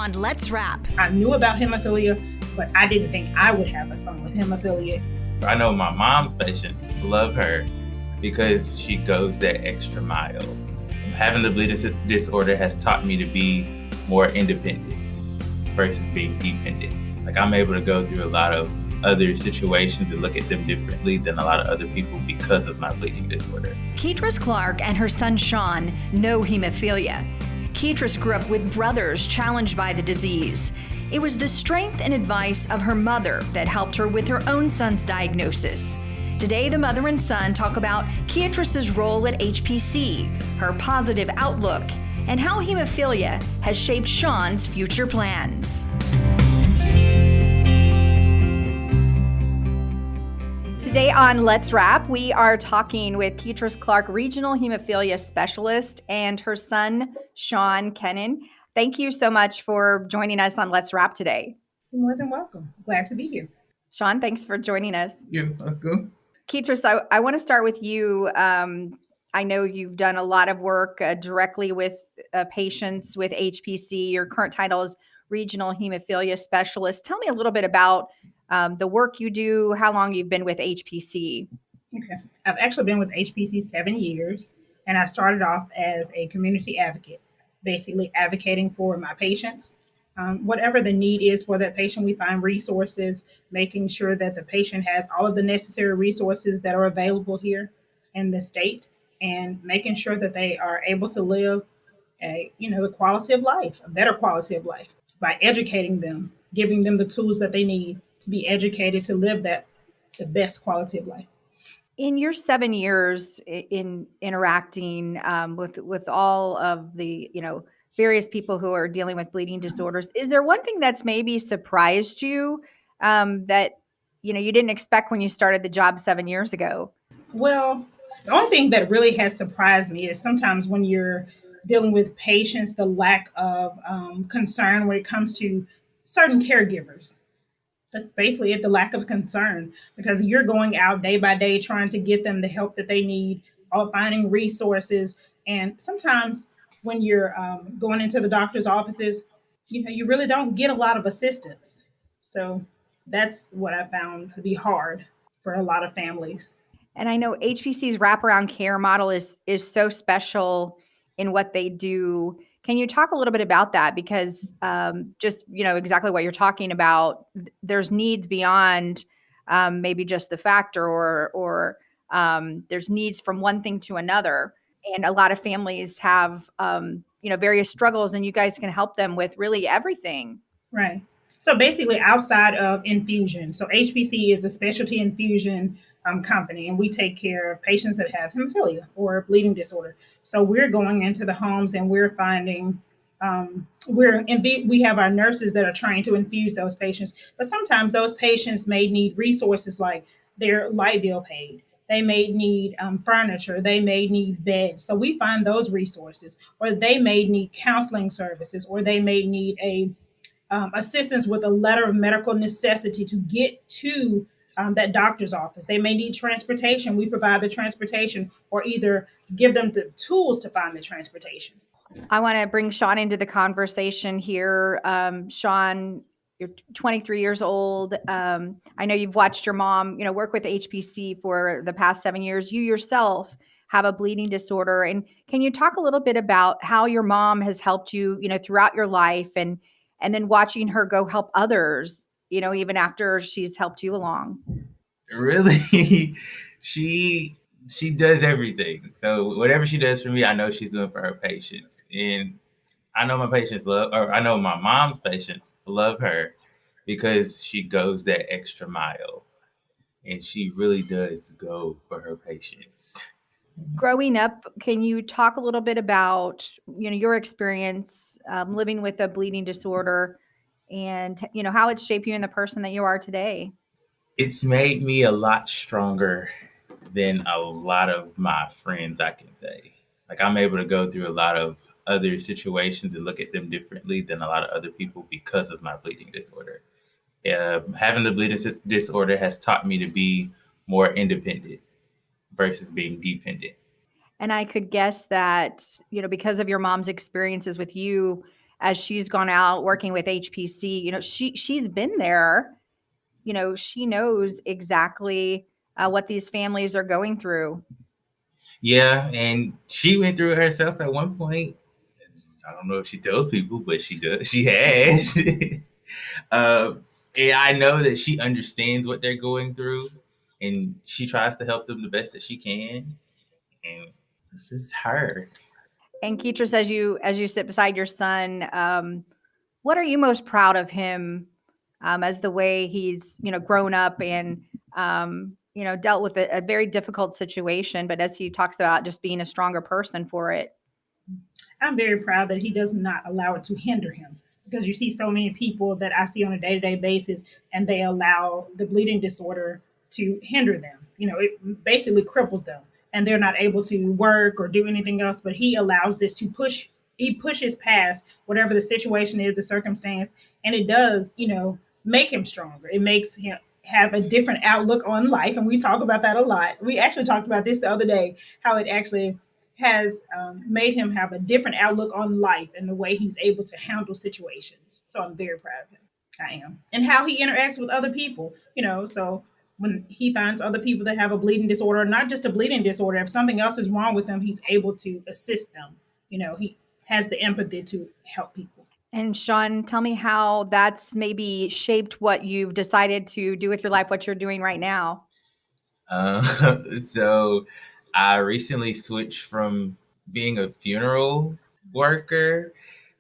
on Let's Wrap. I knew about hemophilia, but I didn't think I would have a son with hemophilia. I know my mom's patients love her because she goes that extra mile. Having the bleeding disorder has taught me to be more independent versus being dependent. Like, I'm able to go through a lot of other situations and look at them differently than a lot of other people because of my bleeding disorder. Keatris Clark and her son Shawn know hemophilia. Keatris grew up with brothers challenged by the disease. It was the strength and advice of her mother that helped her with her own son's diagnosis. Today, the mother and son talk about Keatris's role at HPC, her positive outlook, and how hemophilia has shaped Shawn's future plans. Today on Let's Wrap, we are talking with Keatris Clark, Regional Hemophilia Specialist, and her son, Shawn Kennan. Thank you so much for joining us on Let's Wrap today. You're more than welcome. Glad to be here. Shawn, thanks for joining us. You're welcome. Keatris, I want to start with you. I know you've done a lot of work directly with patients with HPC. Your current title is Regional Hemophilia Specialist. Tell me a little bit about the work you do, how long you've been with HPC. Okay. I've actually been with HPC 7 years, and I started off as a community advocate, basically advocating for my patients. Whatever the need is for that patient, we find resources, making sure that the patient has all of the necessary resources that are available here in the state, and making sure that they are able to live a quality of life, a better quality of life, by educating them, giving them the tools that they need to be educated to live the best quality of life. In your 7 years in interacting with all of the various people who are dealing with bleeding disorders, is there one thing that's maybe surprised you that you didn't expect when you started the job 7 years ago? Well, the only thing that really has surprised me is sometimes when you're dealing with patients, the lack of concern when it comes to certain caregivers. That's basically it, the lack of concern, because you're going out day by day trying to get them the help that they need, or finding resources. And sometimes when you're going into the doctor's offices, you really don't get a lot of assistance. So that's what I found to be hard for a lot of families. And I know HPC's wraparound care model is so special in what they do. Can you talk a little bit about that? Because just, exactly what you're talking about, there's needs beyond maybe just the factor or there's needs from one thing to another. And a lot of families have, various struggles, and you guys can help them with really everything. Right. So basically outside of infusion, so HPC is a specialty infusion company, and we take care of patients that have hemophilia or bleeding disorder. So we're going into the homes and we're finding, we have our nurses that are trying to infuse those patients, but sometimes those patients may need resources like their light bill paid. They may need furniture. They may need beds. So we find those resources, or they may need counseling services, or they may need assistance with a letter of medical necessity to get to that doctor's office. They may need transportation. We provide the transportation, or either give them the tools to find the transportation. I want to bring Shawn into the conversation here. Shawn, you're 23 years old. I know you've watched your mom, work with HPC for the past 7 years. You yourself have a bleeding disorder. And can you talk a little bit about how your mom has helped you, throughout your life, and then watching her go help others, even after she's helped you along? Really, she does everything. So whatever she does for me, I know she's doing for her patients. And I know I know my mom's patients love her because she goes that extra mile. And she really does go for her patients. Growing up, can you talk a little bit about, your experience living with a bleeding disorder, and, how it's shaped you and the person that you are today? It's made me a lot stronger than a lot of my friends, I can say. Like, I'm able to go through a lot of other situations and look at them differently than a lot of other people because of my bleeding disorder. Having the bleeding disorder has taught me to be more independent versus being dependent. And I could guess that, because of your mom's experiences with you as she's gone out working with HPC, she's been there. She knows exactly what these families are going through. Yeah, and she went through it herself at one point. I don't know if she tells people, but she does. She has. uh, and I know that she understands what they're going through, and she tries to help them the best that she can. And it's just her. And Keetris, as you sit beside your son, what are you most proud of him as the way he's grown up and dealt with a very difficult situation, but as he talks about just being a stronger person for it. I'm very proud that he does not allow it to hinder him, because you see so many people that I see on a day to day basis, and they allow the bleeding disorder to hinder them. It basically cripples them, and they're not able to work or do anything else. But he allows this to push. He pushes past whatever the situation is, the circumstance, and it does, make him stronger. It makes him have a different outlook on life, and we talk about that a lot. We actually talked about this the other day, how it actually has made him have a different outlook on life and the way he's able to handle situations. So I'm very proud of him. I am. And how he interacts with other people, so when he finds other people that have a bleeding disorder, not just a bleeding disorder, if something else is wrong with them, he's able to assist them. He has the empathy to help people. And Shawn, tell me how that's maybe shaped what you've decided to do with your life, what you're doing right now. So I recently switched from being a funeral worker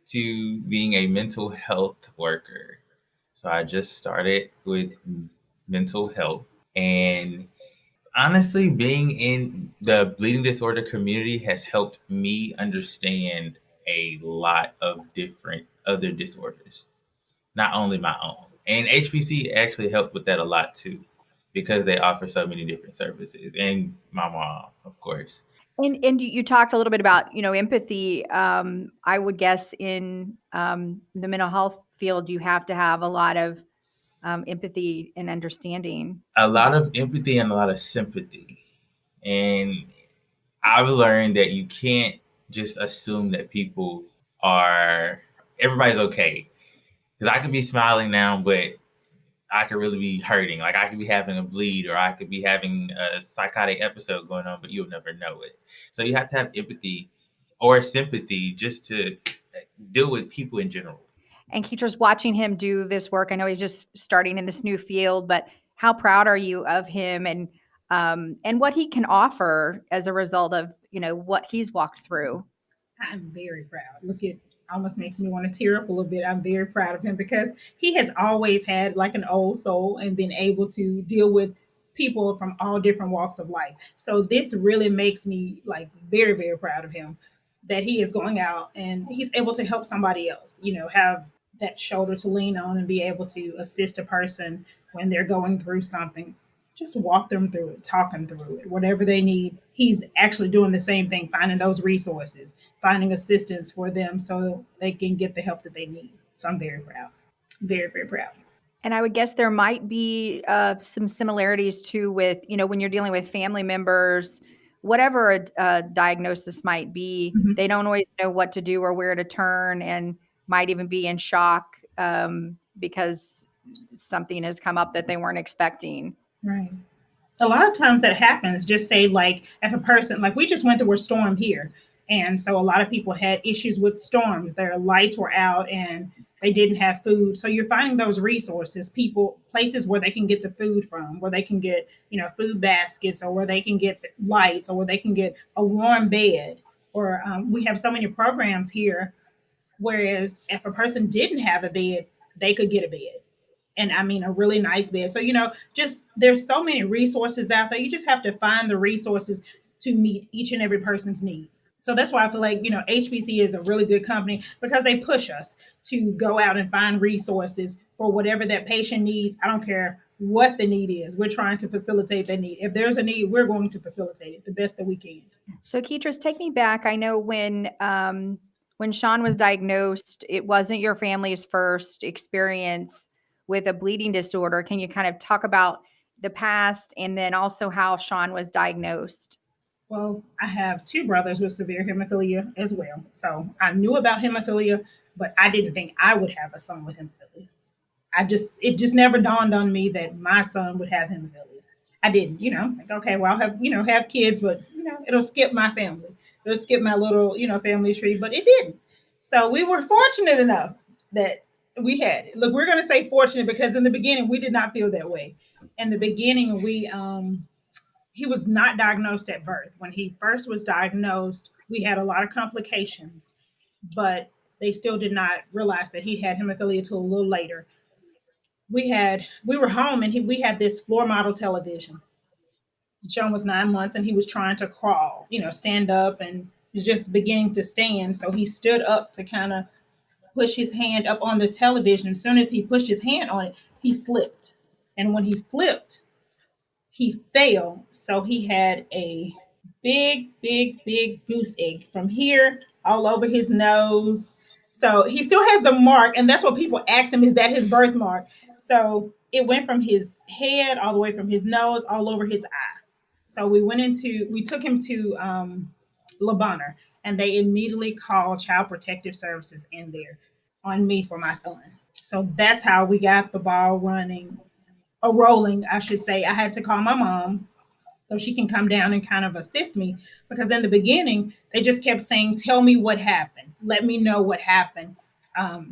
to being a mental health worker. So I just started with mental health. And honestly, being in the bleeding disorder community has helped me understand a lot of different other disorders, not only my own. And HPC actually helped with that a lot too, because they offer so many different services. And my mom, of course. And you talked a little bit about empathy. I would guess in the mental health field, you have to have a lot of empathy and understanding. A lot of empathy and a lot of sympathy. And I've learned that you can't just assume that people are, everybody's okay. Because I could be smiling now, but I could really be hurting. Like I could be having a bleed, or I could be having a psychotic episode going on, but you'll never know it. So you have to have empathy or sympathy just to deal with people in general. And Keetra's watching him do this work. I know he's just starting in this new field, but how proud are you of him and what he can offer as a result of what he's walked through? I'm very proud. Look, it almost makes me want to tear up a little bit. I'm very proud of him because he has always had like an old soul and been able to deal with people from all different walks of life. So this really makes me like very, very proud of him, that he is going out and he's able to help somebody else, have that shoulder to lean on and be able to assist a person when they're going through something. Just walk them through it, talk them through it, whatever they need. He's actually doing the same thing, finding those resources, finding assistance for them so they can get the help that they need. So I'm very proud, very, very proud. And I would guess there might be some similarities too with, when you're dealing with family members, whatever a diagnosis might be, Mhm. they don't always know what to do or where to turn and might even be in shock because something has come up that they weren't expecting. Right. A lot of times that happens, just say like if a person, like we just went through a storm here, and so a lot of people had issues with storms, their lights were out and they didn't have food. So you're finding those resources, people, places where they can get the food from, where they can get food baskets, or where they can get lights, or where they can get a warm bed. Or we have so many programs here, whereas if a person didn't have a bed, they could get a bed, and I mean a really nice bed. So just there's so many resources out there. You just have to find the resources to meet each and every person's need. So that's why I feel like HPC is a really good company, because they push us to go out and find resources for whatever that patient needs. I don't care what the need is. We're trying to facilitate that need. If there's a need, we're going to facilitate it the best that we can. So Keetris, take me back. I know when Shawn was diagnosed, it wasn't your family's first experience with a bleeding disorder. Can you kind of talk about the past and then also how Shawn was diagnosed? Well, I have two brothers with severe hemophilia as well. So I knew about hemophilia, but I didn't think I would have a son with hemophilia. It just never dawned on me that my son would have hemophilia. I didn't, like, okay, well, I'll have, have kids, but, it'll skip my family. It'll skip my little, family tree, but it didn't. So we were fortunate enough that we had it. Look, we're going to say fortunate because in the beginning, we did not feel that way. In the beginning, he was not diagnosed at birth. When he first was diagnosed, we had a lot of complications, but they still did not realize that he had hemophilia until a little later. We were home and we had this floor model television. John was 9 months and he was trying to crawl, stand up, and was just beginning to stand. So he stood up to kind of push his hand up on the television. As soon as he pushed his hand on it, he slipped. And when he slipped, he fell. So he had a big, big, big goose egg from here all over his nose. So he still has the mark, and that's what people ask him, is that his birthmark? So it went from his head all the way from his nose all over his eye. So we took him to Le Bonheur, and they immediately called Child Protective Services in there on me for my son. So that's how we got the ball running, or rolling, I should say. I had to call my mom so she can come down and kind of assist me, because in the beginning they just kept saying, tell me what happened, let me know what happened,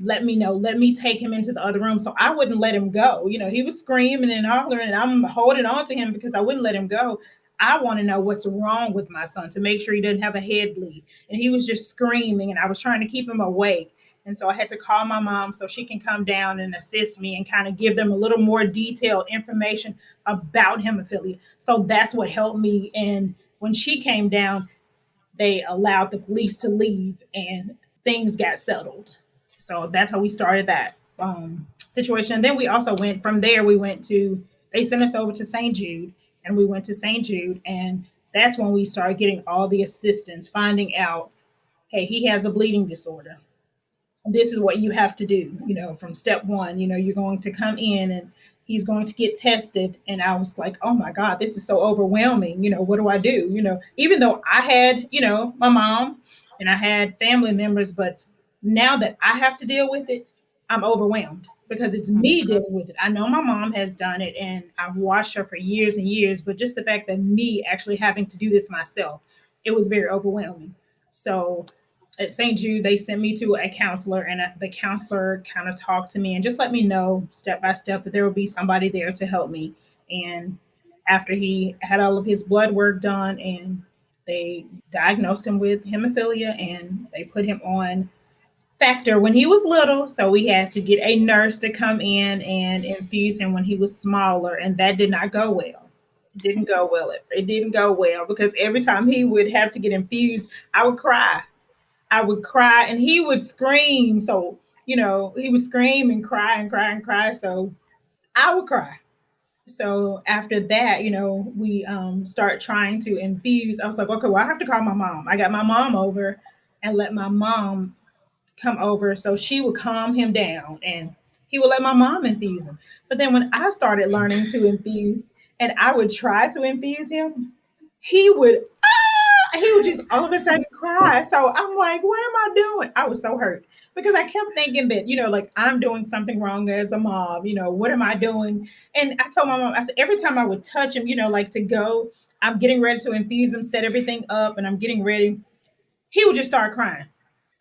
let me know, let me take him into the other room. So I wouldn't let him go. He was screaming and hollering, and I'm holding on to him because I wouldn't let him go. I want to know what's wrong with my son to make sure he doesn't have a head bleed. And he was just screaming, and I was trying to keep him awake. And so I had to call my mom so she can come down and assist me and kind of give them a little more detailed information about hemophilia. So that's what helped me. And when she came down, they allowed the police to leave and things got settled. So that's how we started that situation. And then we also went from there, they sent us over to St. Jude, and we went to St. Jude. And that's when we started getting all the assistance, finding out, hey, he has a bleeding disorder. This is what you have to do, from step one. You're going to come in and he's going to get tested. And I was like, oh my God, this is so overwhelming. What do I do? Even though I had, my mom and I had family members, but now that I have to deal with it, I'm overwhelmed because it's me dealing with it. I know my mom has done it and I've watched her for years and years, but just the fact that me actually having to do this myself, it was very overwhelming. So at St. Jude, they sent me to a counselor, and the counselor kind of talked to me and just let me know step by step that there would be somebody there to help me. And after he had all of his blood work done, and they diagnosed him with hemophilia, and they put him on factor when he was little. So we had to get a nurse to come in and infuse him when he was smaller, and that did not go well. It didn't go well. It didn't go well because every time he would have to get infused, I would cry. I would cry and he would scream. So, he would scream and cry and cry and cry. So I would cry. So after that, we start trying to infuse. I was like, okay, well, I have to call my mom. I got my mom over and let my mom come over so she would calm him down and he would let my mom infuse him. But then when I started learning to infuse and I would try to infuse him, he would he would just all of a sudden cry. So I'm like, what am I doing? I was so hurt because I kept thinking that, like I'm doing something wrong as a mom. What am I doing? And I told my mom, I said, every time I would touch him, like to go, I'm getting ready to infuse him, set everything up, and I'm getting ready, he would just start crying.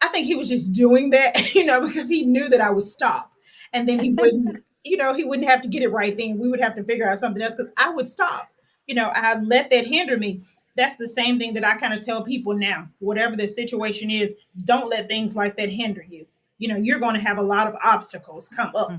I think he was just doing that, because he knew that I would stop. And then he wouldn't have to get it right then. We would have to figure out something else because I would stop. I let that hinder me. That's the same thing that I kind of tell people now. Whatever the situation is, don't let things like that hinder you. You're going to have a lot of obstacles come up,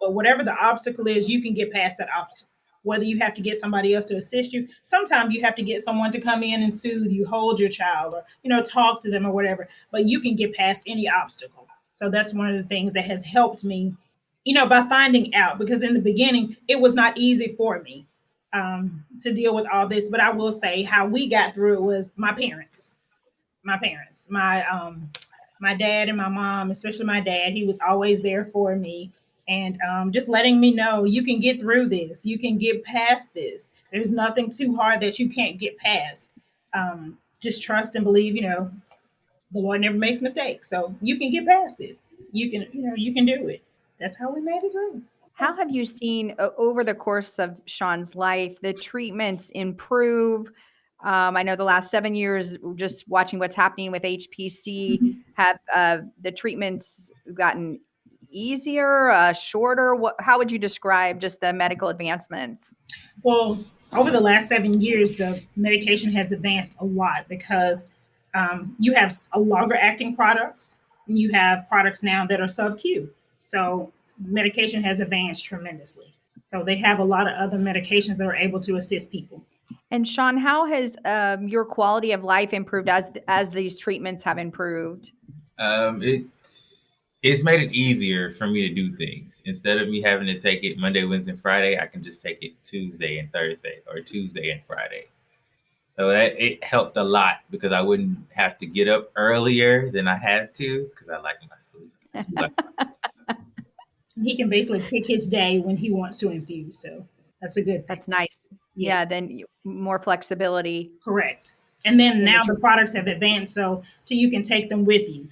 but whatever the obstacle is, you can get past that obstacle. Whether you have to get somebody else to assist you, sometimes you have to get someone to come in and soothe you, hold your child, or, talk to them or whatever, but you can get past any obstacle. So that's one of the things that has helped me, by finding out, because in the beginning, it was not easy for me to deal with all this. But I will say how we got through it was my dad and my mom, especially my dad, he was always there for me. And just letting me know you can get through this. You can get past this. There's nothing too hard that you can't get past. Just trust and believe, the Lord never makes mistakes. So you can get past this. You can do it. That's how we made it through. How have you seen over the course of Shawns' life the treatments improve? I know the last 7 years, just watching what's happening with HPC, have the treatments gotten easier, shorter? How would you describe just the medical advancements? Well, over the last 7 years, the medication has advanced a lot because you have a longer acting products, and you have products now that are sub Q. So medication has advanced tremendously. So they have a lot of other medications that are able to assist people. And Shawn, how has your quality of life improved as these treatments have improved? It's made it easier for me to do things. Instead of me having to take it Monday, Wednesday, and Friday, I can just take it Tuesday and Thursday, or Tuesday and Friday. So it helped a lot because I wouldn't have to get up earlier than I had to because I like my sleep. He can basically pick his day when he wants to infuse. So that's a good thing. That's nice. Yes. Yeah, then more flexibility. Correct. And then now the the products have advanced, so you can take them with you.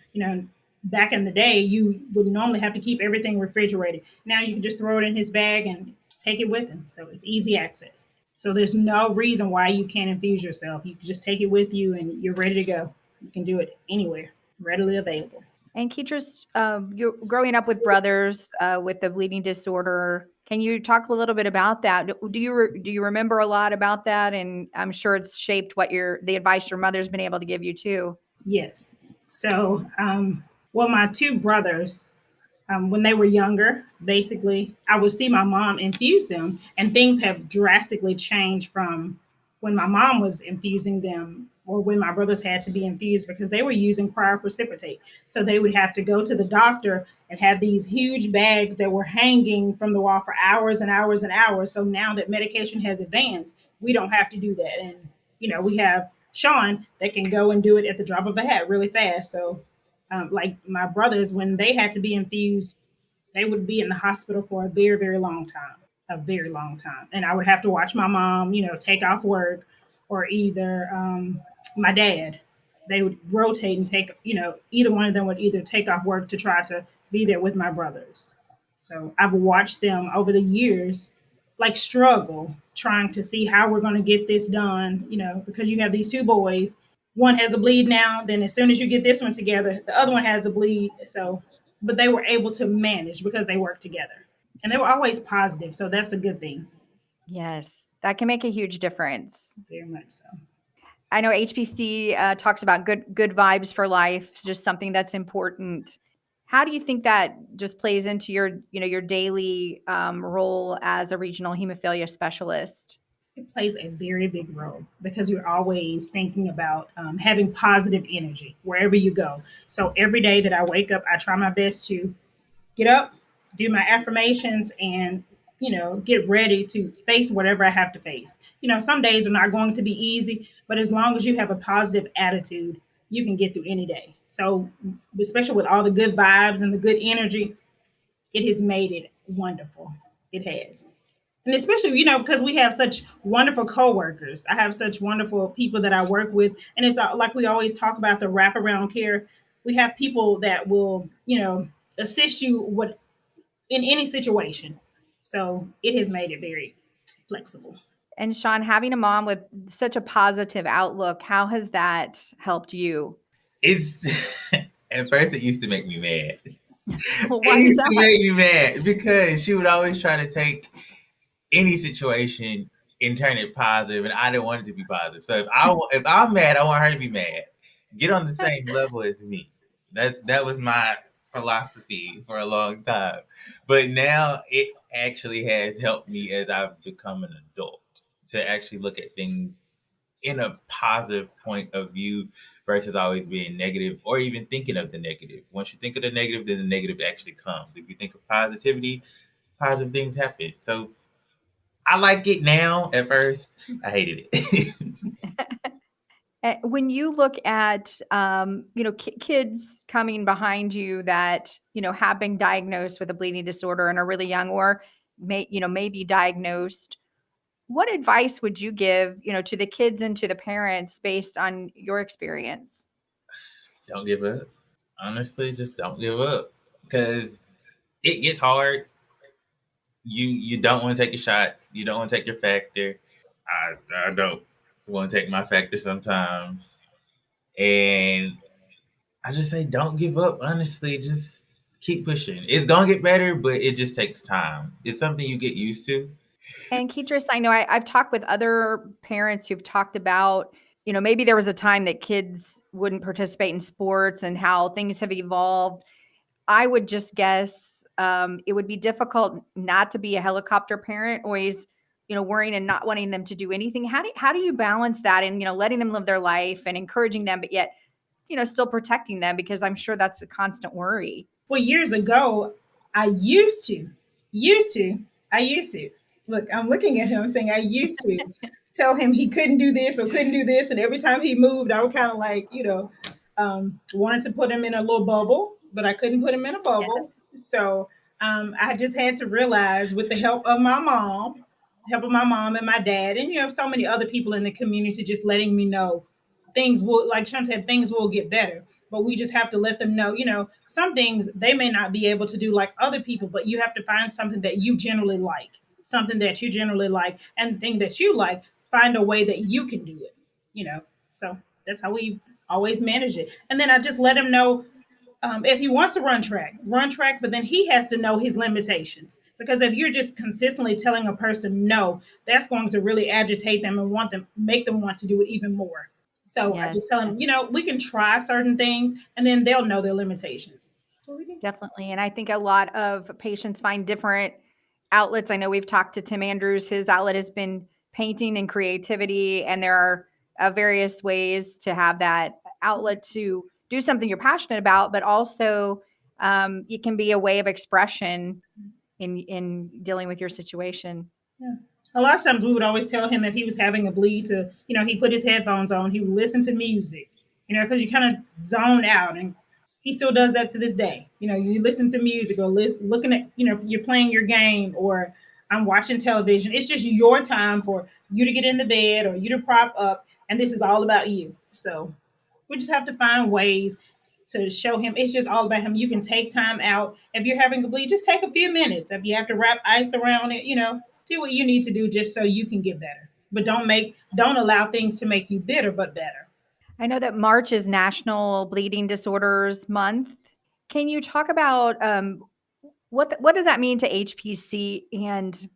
Back in the day, you would normally have to keep everything refrigerated. Now you can just throw it in his bag and take it with him. So it's easy access. So there's no reason why you can't infuse yourself. You can just take it with you and you're ready to go. You can do it anywhere, readily available. And Keetris, you're growing up with brothers with the bleeding disorder. Can you talk a little bit about that? Do you remember a lot about that? And I'm sure it's shaped what the advice your mother's been able to give you too. Yes. So, well, my two brothers, when they were younger, basically, I would see my mom infuse them, and things have drastically changed from when my mom was infusing them or when my brothers had to be infused because they were using cryoprecipitate. So they would have to go to the doctor and have these huge bags that were hanging from the wall for hours and hours and hours. So now that medication has advanced, we don't have to do that. And, we have Shawn that can go and do it at the drop of a hat really fast. So like my brothers, when they had to be infused, they would be in the hospital for a very, very long time, a very long time. And I would have to watch my mom, take off work, or either my dad. They would rotate and take, either one of them would either take off work to try to be there with my brothers. So I've watched them over the years like struggle trying to see how we're going to get this done, because you have these two boys. One has a bleed now, then as soon as you get this one together, the other one has a bleed. So, but they were able to manage because they worked together, and they were always positive. So that's a good thing. Yes, that can make a huge difference. Very much so. I know HPC talks about good vibes for life, just something that's important. How do you think that just plays into your daily role as a regional hemophilia specialist? It plays a very big role because you're always thinking about having positive energy wherever you go. So every day that I wake up, I try my best to get up, do my affirmations, and get ready to face whatever I have to face. Some days are not going to be easy, but as long as you have a positive attitude, you can get through any day. So especially with all the good vibes and the good energy, it has made it wonderful. It has. And especially, because we have such wonderful coworkers. I have such wonderful people that I work with. And it's like we always talk about the wraparound care. We have people that will, assist you in any situation. So it has made it very flexible. And Shawn, having a mom with such a positive outlook, how has that helped you? It's at first it used to make me mad. Well, It why is used to that? make me mad because she would always try to take any situation and turn it positive, and I didn't want it to be positive. So if I'm mad, I want her to be mad. Get on the same level as me. That was my philosophy for a long time. But now it actually has helped me as I've become an adult to actually look at things in a positive point of view versus always being negative or even thinking of the negative. Once you think of the negative, then the negative actually comes. If you think of positivity, positive things happen. So I like it now. At first, I hated it. When you look at, kids coming behind you that, have been diagnosed with a bleeding disorder and are really young or may be diagnosed, What advice would you give, to the kids and to the parents based on your experience? Don't give up. Honestly, just don't give up because it gets hard. You don't want to take your shots. You don't want to take your factor. I don't want to take my factor sometimes, and I just say don't give up. Honestly, just keep pushing. It's gonna get better, but it just takes time. It's something you get used to. And Keetris, I know I've talked with other parents who've talked about, maybe there was a time that kids wouldn't participate in sports and how things have evolved. I would just guess it would be difficult not to be a helicopter parent, always, worrying and not wanting them to do anything. How do you balance that and, letting them live their life and encouraging them, but yet, still protecting them because I'm sure that's a constant worry. Well, years ago, I used to. Look, I'm looking at him saying I used to tell him he couldn't do this or couldn't do this. And every time he moved, I would kind of like, wanted to put him in a little bubble, but I couldn't put him in a Yes. bubble. So I just had to realize with the help of my mom and my dad, and, so many other people in the community just letting me know things will, like Sean said, things will get better, but we just have to let them know, some things they may not be able to do like other people, but you have to find something that you generally like, and the thing that you like, find a way that you can do it, So that's how we always manage it. And then I just let him know, if he wants to run track, but then he has to know his limitations. Because if you're just consistently telling a person no, that's going to really agitate them and make them want to do it even more. So I Yes, just tell them, yes. we can try certain things, and then they'll know their limitations. That's what we do. Definitely. And I think a lot of patients find different outlets. I know we've talked to Tim Andrews. His outlet has been painting and creativity. And there are various ways to have that outlet to do something you're passionate about, but also it can be a way of expression in dealing with your situation. Yeah. A lot of times we would always tell him if he was having a bleed to, he put his headphones on, he would listen to music, because you kind of zone out. And he still does that to this day. You listen to music or looking at, you're playing your game or I'm watching television. It's just your time for you to get in the bed or you to prop up. And this is all about you. So we just have to find ways to show him it's just all about him. You can take time out. If you're having a bleed, just take a few minutes. If you have to wrap ice around it, do what you need to do just so you can get better. But don't allow things to make you bitter, but better. I know that March is National Bleeding Disorders Month. Can you talk about what does that mean to HPC and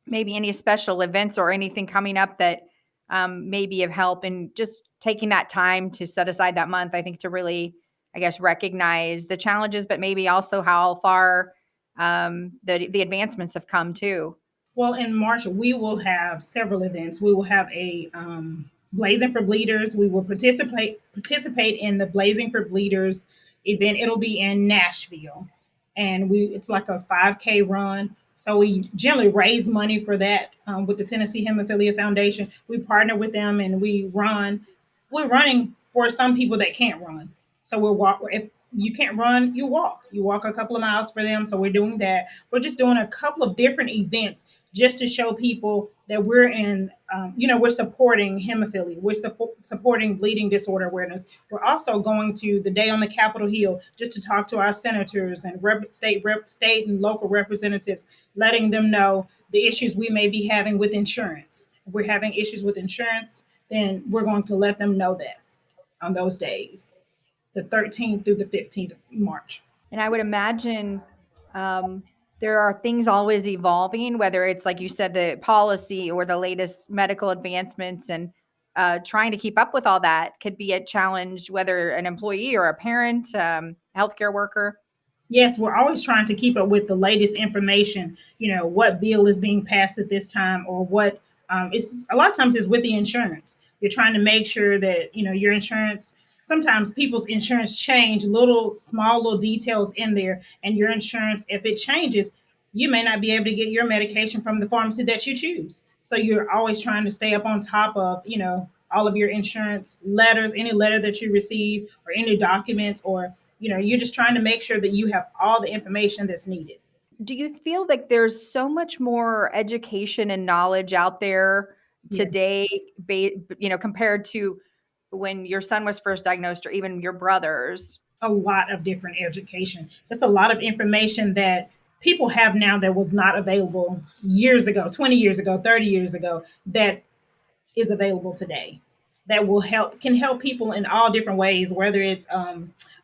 maybe any special events or anything coming up that may be of help in just taking that time to set aside that month? I think to really, I guess, recognize the challenges, but maybe also how far the advancements have come too. Well, in March, we will have several events. We will have a Blazing for Bleeders. We will participate in the Blazing for Bleeders event. It'll be in Nashville, and it's like a 5K run. So we generally raise money for that with the Tennessee Hemophilia Foundation. We partner with them, and we run. We're running for some people that can't run. So we'll walk. If you can't run, you walk. You walk a couple of miles for them. So we're doing that. We're just doing a couple of different events just to show people that we're we're supporting hemophilia. We're supporting bleeding disorder awareness. We're also going to the day on the Capitol Hill just to talk to our senators and state and local representatives, letting them know the issues we may be having with insurance. If we're having issues with insurance, then we're going to let them know that on those days, the 13th through the 15th of March. And I would imagine there are things always evolving, whether it's like you said, the policy or the latest medical advancements, and trying to keep up with all that could be a challenge, whether an employee or a parent, healthcare worker. Yes, we're always trying to keep up with the latest information. What bill is being passed at this time, or what it's a lot of times it's with the insurance. You're trying to make sure that your insurance. Sometimes people's insurance change small little details in there, and your insurance, if it changes, you may not be able to get your medication from the pharmacy that you choose. So you're always trying to stay up on top of all of your insurance letters, any letter that you receive, or any documents, or you're just trying to make sure that you have all the information that's needed. Do you feel like there's so much more education and knowledge out there Yeah. today, compared to when your son was first diagnosed or even your brothers? A lot of different education. It's a lot of information that people have now that was not available years ago, 20 years ago, 30 years ago, that is available today, that can help people in all different ways, whether it's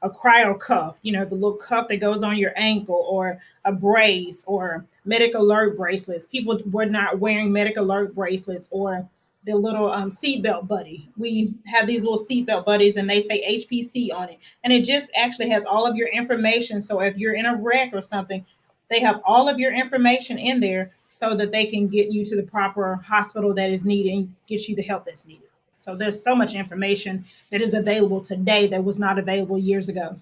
a cryo cuff, the little cuff that goes on your ankle, or a brace, or medic alert bracelets. People were not wearing medic alert bracelets, or the little seatbelt buddy. We have these little seatbelt buddies, and they say HPC on it, and it just actually has all of your information. So if you're in a wreck or something, they have all of your information in there so that they can get you to the proper hospital that is needed and get you the help that's needed. So there's so much information that is available today that was not available years ago.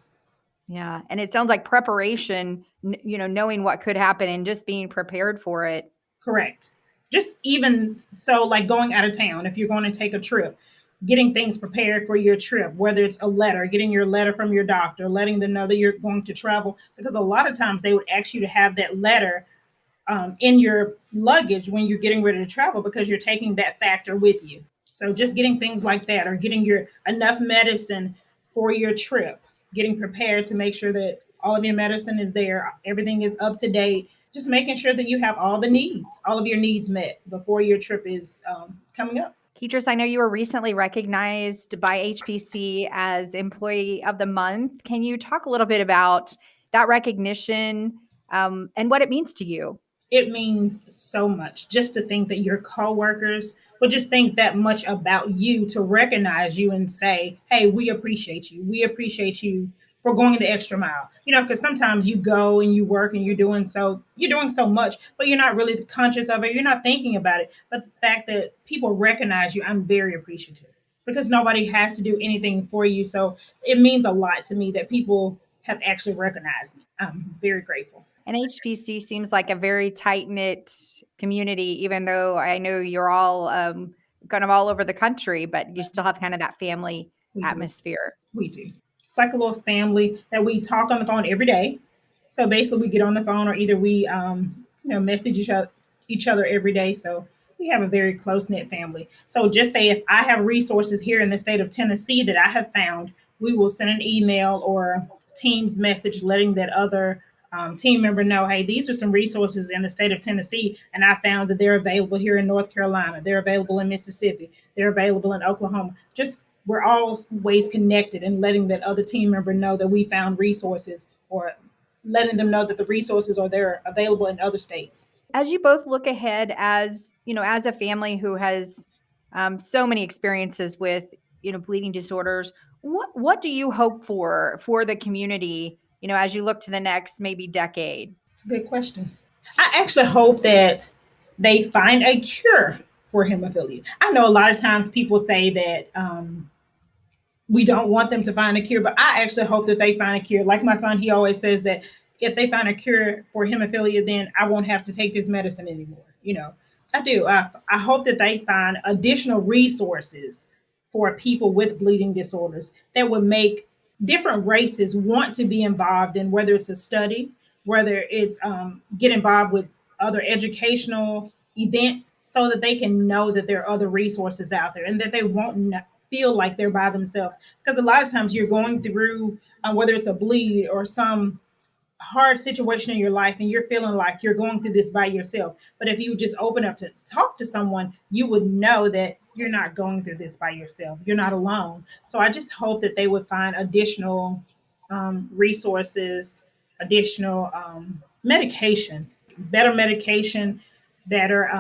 Yeah, and it sounds like preparation, knowing what could happen and just being prepared for it. Correct. Just even so, like going out of town, if you're going to take a trip, getting things prepared for your trip, whether it's a letter, getting your letter from your doctor, letting them know that you're going to travel, because a lot of times they would ask you to have that letter in your luggage when you're getting ready to travel, because you're taking that factor with you. So just getting things like that, or getting your enough medicine for your trip, getting prepared to make sure that all of your medicine is there, everything is up to date, just making sure that you have all of your needs met before your trip is coming up. Ketris, I know you were recently recognized by HPC as Employee of the Month. Can you talk a little bit about that recognition, and what it means to you? It means so much just to think that your coworkers would just think that much about you, to recognize you and say, hey, we appreciate you. We appreciate you for going the extra mile. Because sometimes you go and you work and you're doing so much, but you're not really conscious of it. You're not thinking about it. But the fact that people recognize you, I'm very appreciative, because nobody has to do anything for you. So it means a lot to me that people have actually recognized me. I'm very grateful. And HPC seems like a very tight knit community, even though I know you're all kind of all over the country, but you still have kind of that family We do. atmosphere. We do. It's like a little family that we talk on the phone every day. So basically, we get on the phone, or either we, message each other every day. So we have a very close knit family. So just say if I have resources here in the state of Tennessee that I have found, we will send an email or Teams message letting that other team member know, hey, these are some resources in the state of Tennessee, and I found that they're available here in North Carolina. They're available in Mississippi. They're available in Oklahoma. Just we're always connected, and letting that other team member know that we found resources, or letting them know that the resources are there available in other states. As you both look ahead, as a family who has so many experiences with bleeding disorders, what do you hope for the community, as you look to the next maybe decade? It's a good question. I actually hope that they find a cure for hemophilia. I know a lot of times people say that we don't want them to find a cure, but I actually hope that they find a cure. Like my son, he always says that if they find a cure for hemophilia, then I won't have to take this medicine anymore. I do. I hope that they find additional resources for people with bleeding disorders that would make different races want to be involved in, whether it's a study, whether it's get involved with other educational events, so that they can know that there are other resources out there, and that they won't feel like they're by themselves. Because a lot of times you're going through, whether it's a bleed or some hard situation in your life, and you're feeling like you're going through this by yourself. But if you would just open up to talk to someone, you would know that you're not going through this by yourself. You're not alone. So I just hope that they would find additional resources, additional medication, better medication, better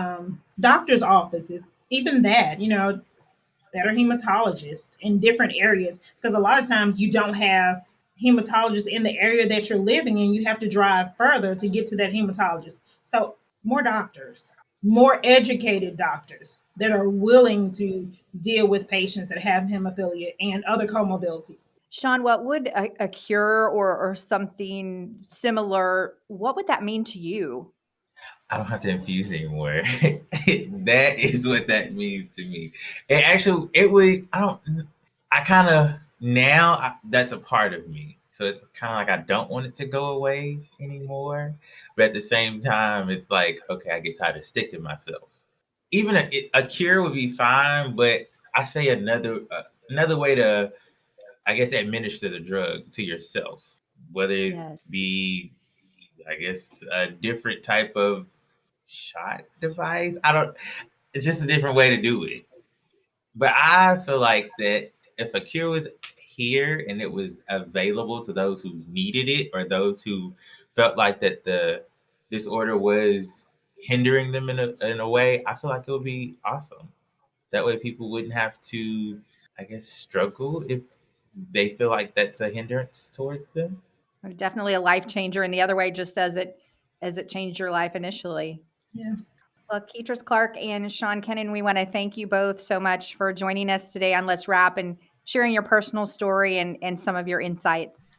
doctor's offices, even that, better hematologists in different areas. Because a lot of times you don't have hematologists in the area that you're living in. You have to drive further to get to that hematologist. So more doctors, more educated doctors that are willing to deal with patients that have hemophilia and other comorbidities. Shawn, what would a cure or something similar, what would that mean to you? I don't have to infuse anymore. That is what that means to me. It actually, it would, I don't, I kind of, now that's a part of me. So it's kind of like I don't want it to go away anymore. But at the same time, it's like, okay, I get tired of sticking myself. Even a cure would be fine, but I say another way to, I guess, administer the drug to yourself, whether it Yes. be, I guess, a different type of shot device. I don't. It's just a different way to do it. But I feel like that if a cure was here and it was available to those who needed it or those who felt like that the disorder was hindering them in a way, I feel like it would be awesome. That way people wouldn't have to, I guess, struggle if they feel like that's a hindrance towards them. Definitely a life changer. And the other way, just as it changed your life initially. Yeah. Well, Keatris Clark and Shawn Kennan, we want to thank you both so much for joining us today on Let's Wrap and sharing your personal story and some of your insights.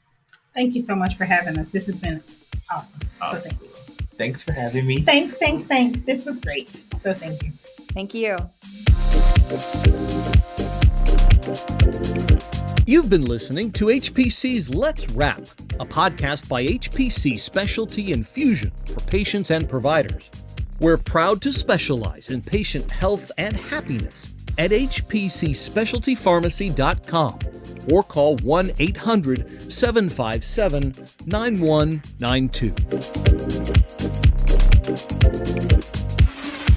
Thank you so much for having us. This has been awesome. So thank you. Thanks for having me. Thanks. This was great. So thank you. Thank you. You've been listening to HPC's Let's Wrap, a podcast by HPC Specialty Infusion for patients and providers. We're proud to specialize in patient health and happiness at hpcspecialtypharmacy.com or call 1-800-757-9192.